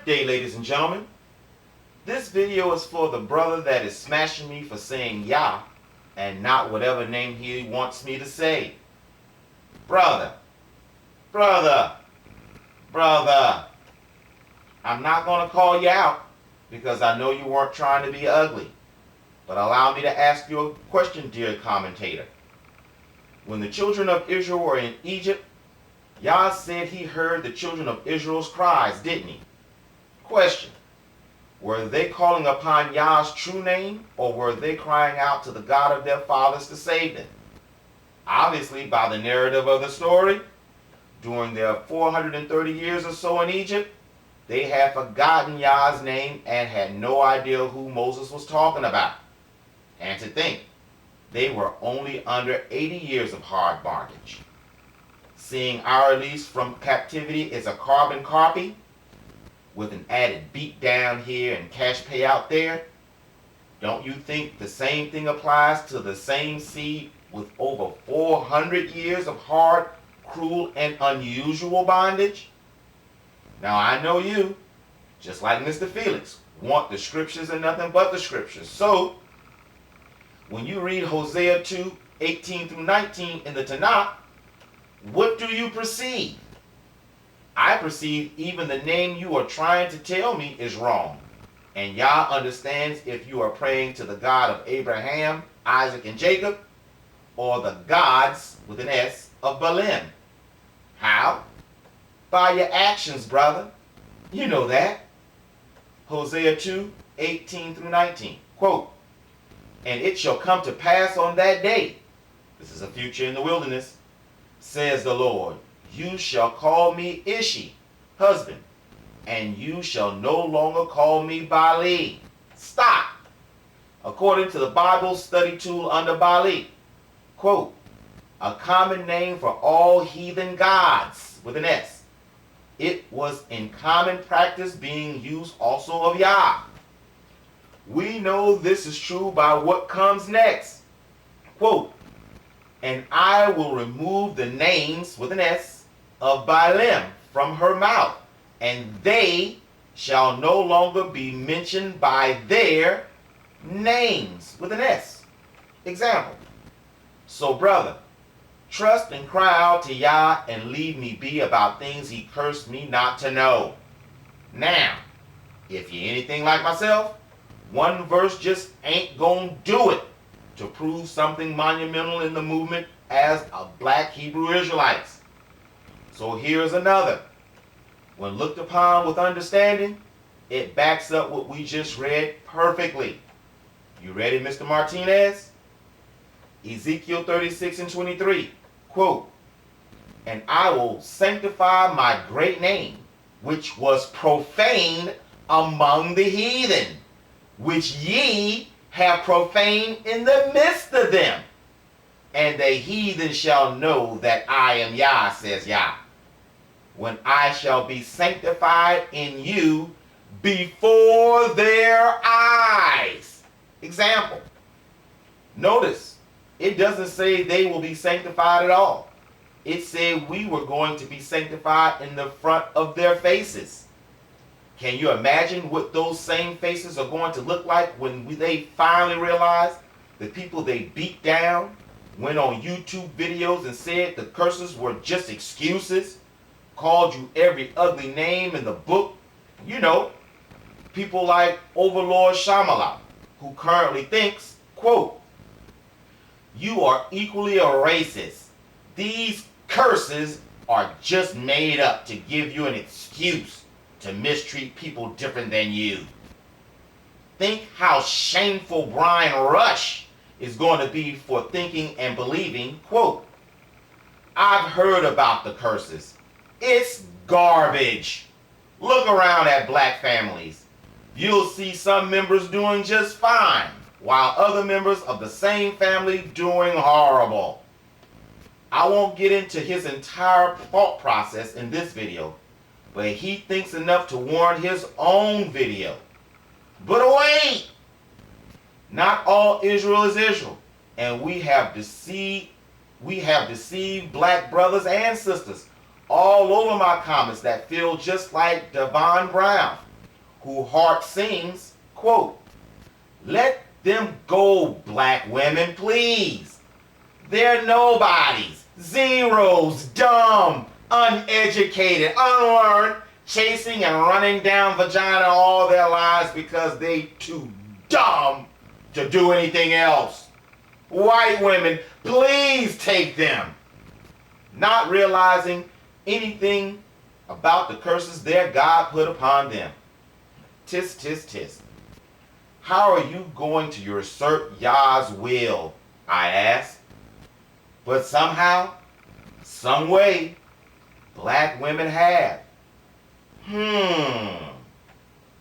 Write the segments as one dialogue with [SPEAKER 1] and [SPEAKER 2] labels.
[SPEAKER 1] Good day, ladies and gentlemen. This video is for the brother that is smashing me for saying Yah and not whatever name he wants me to say. Brother, brother, brother, I'm not going to call you out because I know you weren't trying to be ugly. But allow me to ask you a question, dear commentator. When the children of Israel were in Egypt, Yah said he heard the children of Israel's cries, didn't he? Question. Were they calling upon Yah's true name, or were they crying out to the God of their fathers to save them? Obviously, by the narrative of the story, during their 430 years or so in Egypt, they had forgotten Yah's name and had no idea who Moses was talking about. And to think, they were only under 80 years of hard bondage. Seeing our release from captivity is a carbon copy, with an added beat down here and cash payout there, don't you think the same thing applies to the same seed with over 400 years of hard, cruel, and unusual bondage? Now I know you, just like Mr. Felix, want the scriptures and nothing but the scriptures. So, when you read Hosea 2, 18 through 19 in the Tanakh, what do you perceive? I perceive even the name you are trying to tell me is wrong. And Yah understands if you are praying to the God of Abraham, Isaac, and Jacob, or the gods, with an S, of Balaam. How? By your actions, brother. You know that. Hosea 2, 18 through 19. Quote, "And it shall come to pass on that day," this is a future in the wilderness, "says the Lord, you shall call me Ishi, husband, and you shall no longer call me Baali." Stop. According to the Bible study tool under Baali, quote, "a common name for all heathen gods," with an S. It was in common practice being used also of Yah. We know this is true by what comes next. Quote, "And I will remove the names," with an S, "of Balaam from her mouth, and they shall no longer be mentioned by their names," with an S. Example. So, brother, trust and cry out to Yah and leave me be about things he cursed me not to know. Now, if you're anything like myself, one verse just ain't gonna do it to prove something monumental in the movement as a black Hebrew Israelites. So here's another. When looked upon with understanding, it backs up what we just read perfectly. You ready, Mr. Martinez? Ezekiel 36 and 23. Quote, "And I will sanctify my great name, which was profaned among the heathen, which ye have profaned in the midst of them. And the heathen shall know that I am Yah, says Yah, when I shall be sanctified in you before their eyes." Example. Notice, it doesn't say they will be sanctified at all. It said we were going to be sanctified in the front of their faces. Can you imagine what those same faces are going to look like when they finally realize the people they beat down went on YouTube videos and said the curses were just excuses, called you every ugly name in the book? You know, people like Overlord Shamala, who currently thinks, quote, "You are equally a racist. These curses are just made up to give you an excuse to mistreat people different than you." Think how shameful Brian Rush is going to be for thinking and believing, quote, "I've heard about the curses. It's garbage. Look around at black families. You'll see some members doing just fine, while other members of the same family doing horrible." I won't get into his entire thought process in this video, but he thinks enough to warrant his own video. But wait! Not all Israel is Israel, and we have deceived black brothers and sisters all over my comments that feel just like Devon Brown, whose heart sings, quote, "Let them go, black women, please. They're nobodies, zeros, dumb, uneducated, unlearned, chasing and running down vagina all their lives because they too dumb to do anything else. White women, please take them." Not realizing anything about the curses their God put upon them. Tis, tis, tis. How are you going to usurp Yah's will, I ask? But somehow, some way, black women have.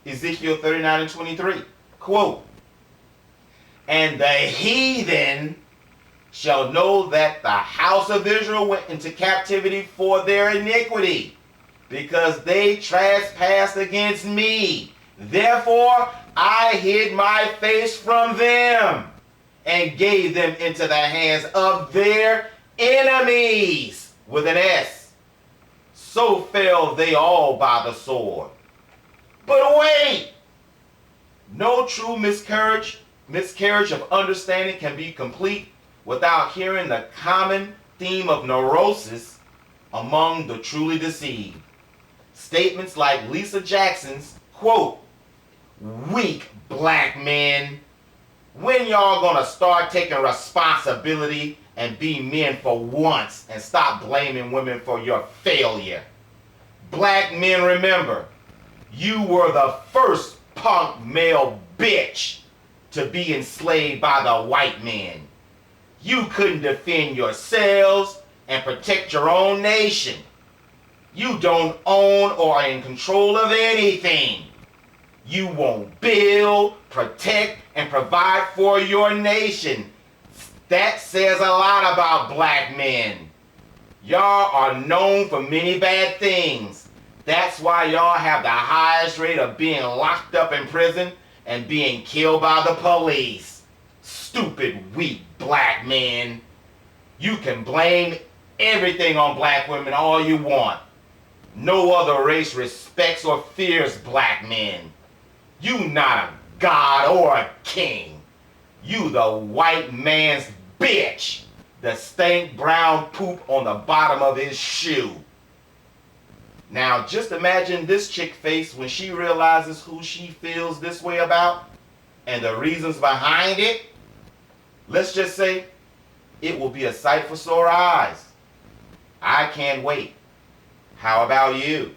[SPEAKER 1] Ezekiel 39 and 23, quote, "And the heathen shall know that the house of Israel went into captivity for their iniquity, because they trespassed against me. Therefore I hid my face from them, and gave them into the hands of their enemies," with an S. "So fell they all by the sword." But wait! No true miscarriage of understanding can be complete without hearing the common theme of neurosis among the truly deceived. Statements like Lisa Jackson's, quote, "Weak black men. When y'all gonna start taking responsibility and be men for once and stop blaming women for your failure? Black men, remember, you were the first punk male bitch to be enslaved by the white man. You couldn't defend yourselves and protect your own nation. You don't own or are in control of anything. You won't build, protect, and provide for your nation. That says a lot about black men. Y'all are known for many bad things. That's why y'all have the highest rate of being locked up in prison and being killed by the police. Stupid, weak black men. You can blame everything on black women all you want. No other race respects or fears black men. You not a god or a king. You the white man's bitch. The stank brown poop on the bottom of his shoe. Now just imagine this chick face when she realizes who she feels this way about and the reasons behind it. Let's just say it will be a sight for sore eyes. I can't wait. How about you?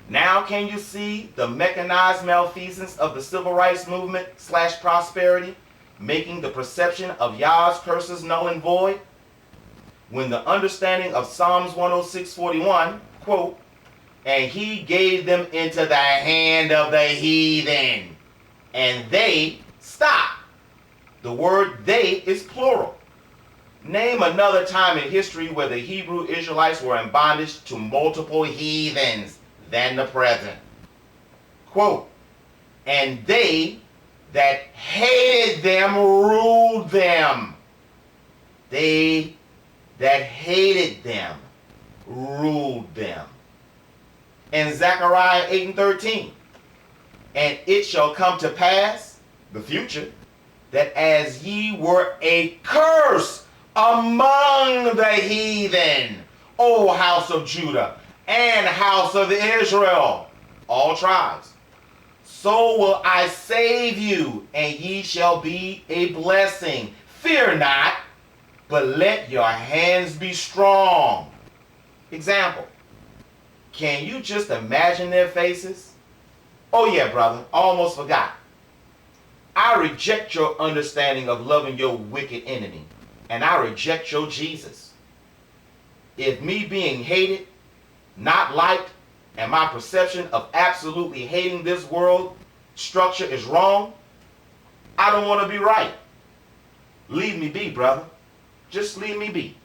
[SPEAKER 1] Now can you see the mechanized malfeasance of the civil rights movement / prosperity, making the perception of Yah's curses null and void? When the understanding of Psalms 106:41, quote, "And he gave them into the hand of the heathen, and they," stop. The word "they" is plural. Name another time in history where the Hebrew Israelites were in bondage to multiple heathens than the present. Quote, "And they that hated them ruled them." They that hated them ruled them. And Zechariah 8 and 13. "And it shall come to pass," the future, "that as ye were a curse among the heathen, O house of Judah and house of Israel," all tribes, "so will I save you, and ye shall be a blessing. Fear not, but let your hands be strong." Example. Can you just imagine their faces? Oh yeah, brother, almost forgot. I reject your understanding of loving your wicked enemy, and I reject your Jesus. If me being hated, not liked, and my perception of absolutely hating this world structure is wrong, I don't want to be right. Leave me be, brother. Just leave me be.